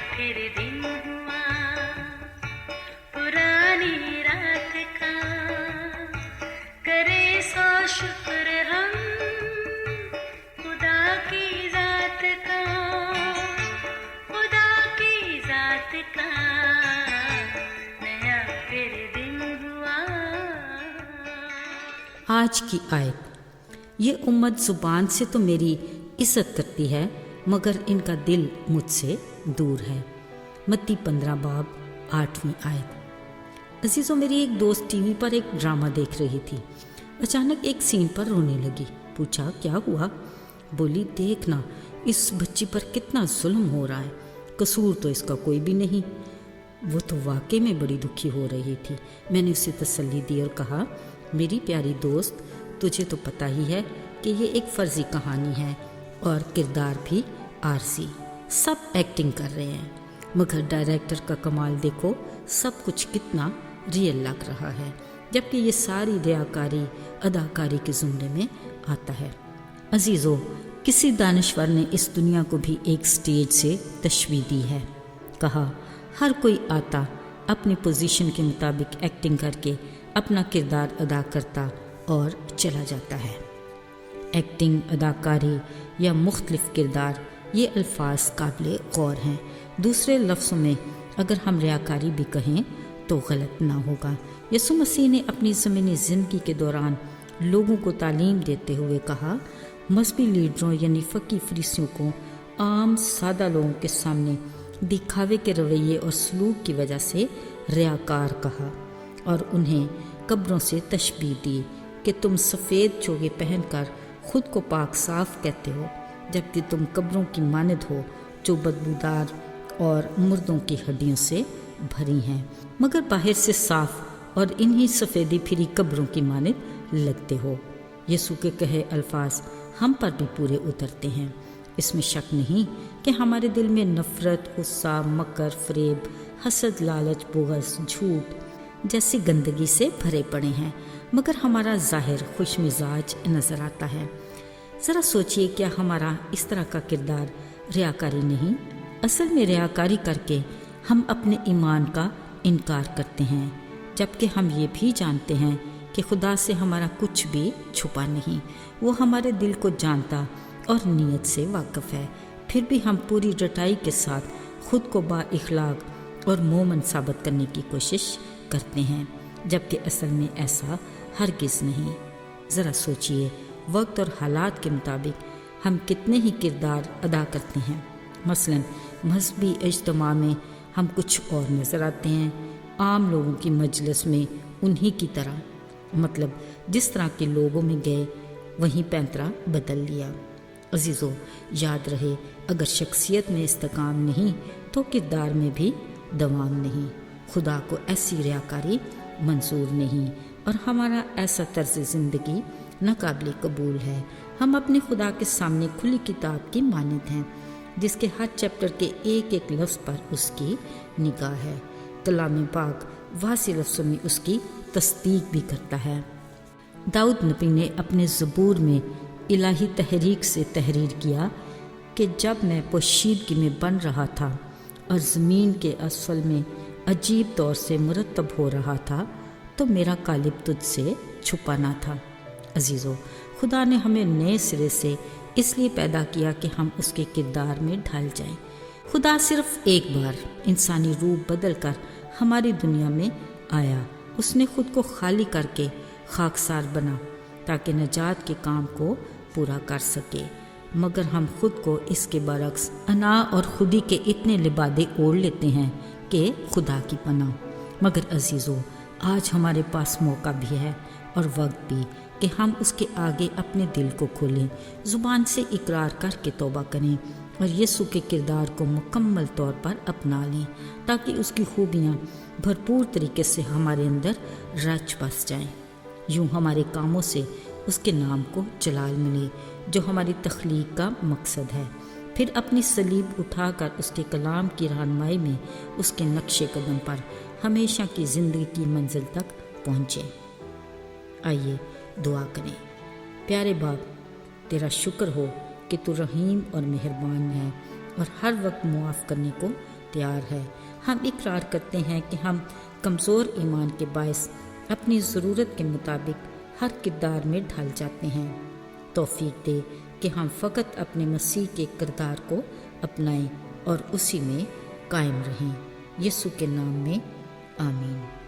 फिर दिन हुआ पुरानी रात का, करे सौ शुक्र हम खुदा की जात का, खुदा की जात का, नया फिर दिन हुआ। आज की आयत। ये उम्मत ज़ुबान से तो मेरी इज़्ज़त करती है मगर इनका दिल मुझसे दूर है। मत्ती 15 बाब 8वीं आयत। अजीज़ों, मेरी एक दोस्त टीवी पर एक ड्रामा देख रही थी। अचानक एक सीन पर रोने लगी। पूछा क्या हुआ? बोली देखना इस बच्ची पर कितना जुल्म हो रहा है, कसूर तो इसका कोई भी नहीं। वो तो वाकई में बड़ी दुखी हो रही थी। मैंने उसे तसल्ली दी और कहा मेरी प्यारी दोस्त, तुझे तो पता ही है कि ये एक फ़र्ज़ी कहानी है और किरदार भी आरसी, सब एक्टिंग कर रहे हैं, मगर डायरेक्टर का कमाल देखो, सब कुछ कितना रियल लग रहा है, जबकि ये सारी रियाकारी अदाकारी के ज़ुमरे में आता है। अजीज़ों, किसी दानिश्वर ने इस दुनिया को भी एक स्टेज से तशबीह दी है। कहा हर कोई आता अपनी पोजीशन के मुताबिक एक्टिंग करके अपना किरदार अदा करता और चला जाता है। एक्टिंग, अदाकारी या मुख्तलिफ किरदार, ये अल्फाज काबिल गौर हैं। दूसरे लफ्ज़ों में अगर हम रियाकारी भी कहें तो गलत ना होगा। यसु मसीह ने अपनी ज़मीनी ज़िंदगी के दौरान लोगों को तालीम देते हुए कहा, मज़हबी लीडरों यानी फ़कीह फरीसियों को आम सादा लोगों के सामने दिखावे के रवैये और सलूक की वजह से रियाकार कहा और उन्हें कब्रों से तशबीह दी कि तुम सफ़ेद चोगे पहनकर खुद को पाक साफ कहते हो, जबकि तुम कब्रों की मानद हो जो बदबूदार और मुर्दों की हड्डियों से भरी हैं, मगर बाहर से साफ और इन्हीं सफ़ेदी फिरी कब्रों की मानद लगते हो। यीशु के कहे अल्फाज हम पर भी पूरे उतरते हैं। इसमें शक नहीं कि हमारे दिल में नफ़रत, गुस्सा, मकर, फ़रेब, हसद, लालच, बुग़्ज़, झूठ जैसी गंदगी से भरे पड़े हैं, मगर हमारा ज़ाहिर खुश मिजाज नज़र आता है। ज़रा सोचिए, क्या हमारा इस तरह का किरदार रियाकारी नहीं? असल में रियाकारी करके हम अपने ईमान का इनकार करते हैं, जबकि हम ये भी जानते हैं कि खुदा से हमारा कुछ भी छुपा नहीं। वो हमारे दिल को जानता और नीयत से वाकिफ़ है। फिर भी हम पूरी डटाई के साथ खुद को बाइखलाक और मोमन साबित करने की कोशिश करते हैं, जबकि असल में ऐसा हरगिज़ नहीं। ज़रा सोचिए, वक्त और हालात के मुताबिक हम कितने ही किरदार अदा करते हैं। मसलन मजहबी इज्तिमा में हम कुछ और नज़र आते हैं, आम लोगों की मजलिस में उन्हीं की तरह, मतलब जिस तरह के लोगों में गए वहीं पैंतरा बदल लिया। अजीज़ों, याद रहे, अगर शख्सियत में इस्तेकाम नहीं तो किरदार में भी दवाम नहीं। खुदा को ऐसी रियाकारी मंजूर नहीं और हमारा ऐसा तर्ज ज़िंदगी नाकाबिल कबूल है। हम अपने खुदा के सामने खुली किताब की मानद हैं, जिसके हर चैप्टर के एक एक लफ्ज़ पर उसकी निगाह है। कलाम पाक वाज़ेह लफ्ज़ों में उसकी तस्दीक भी करता है। दाऊद नबी ने अपने ज़बूर में इलाही तहरीक से तहरीर किया कि जब मैं पोशीदगी में बन रहा था और ज़मीन के असफल में अजीब तौर से मुरतब हो रहा था, तो मेरा कालिब तुझसे छुपा ना था। अजीज़ों, खुदा ने हमें नए सिरे से इसलिए पैदा किया कि हम उसके किरदार में ढल जाएं। खुदा सिर्फ एक बार इंसानी रूप बदल कर हमारी दुनिया में आया। उसने खुद को खाली करके खाकसार बना ताकि नजात के काम को पूरा कर सके, मगर हम खुद को इसके बरक्स अना और खुदी के इतने लिबादे ओढ़ लेते हैं कि खुदा की पनाह। मगर अजीज़ों, आज हमारे पास मौका भी है और वक्त भी कि हम उसके आगे अपने दिल को खोलें, ज़ुबान से इकरार करके तौबा करें और यीशु के किरदार को मुकम्मल तौर पर अपना लें, ताकि उसकी खूबियाँ भरपूर तरीके से हमारे अंदर रच बस जाएं। यूँ हमारे कामों से उसके नाम को जलाल मिले, जो हमारी तख्लीक का मकसद है। फिर अपनी सलीब उठाकर उसके कलाम की रहनुमाई में उसके नक्शे कदम पर हमेशा की ज़िंदगी की मंजिल तक पहुँचें। आइए दुआ करें। प्यारे बाप, तेरा शुक्र हो कि तू रहीम और मेहरबान है और हर वक्त मुआफ़ करने को اختیار ہے۔ ہم اقرار کرتے ہیں کہ ہم کمزور ایمان کے باعث اپنی ضرورت کے مطابق ہر کردار میں ڈھل جاتے ہیں۔ توفیق دے کہ ہم فقط اپنے مسیح کے کردار کو اپنائیں اور اسی میں قائم رہیں۔ یسوع کے نام میں آمین۔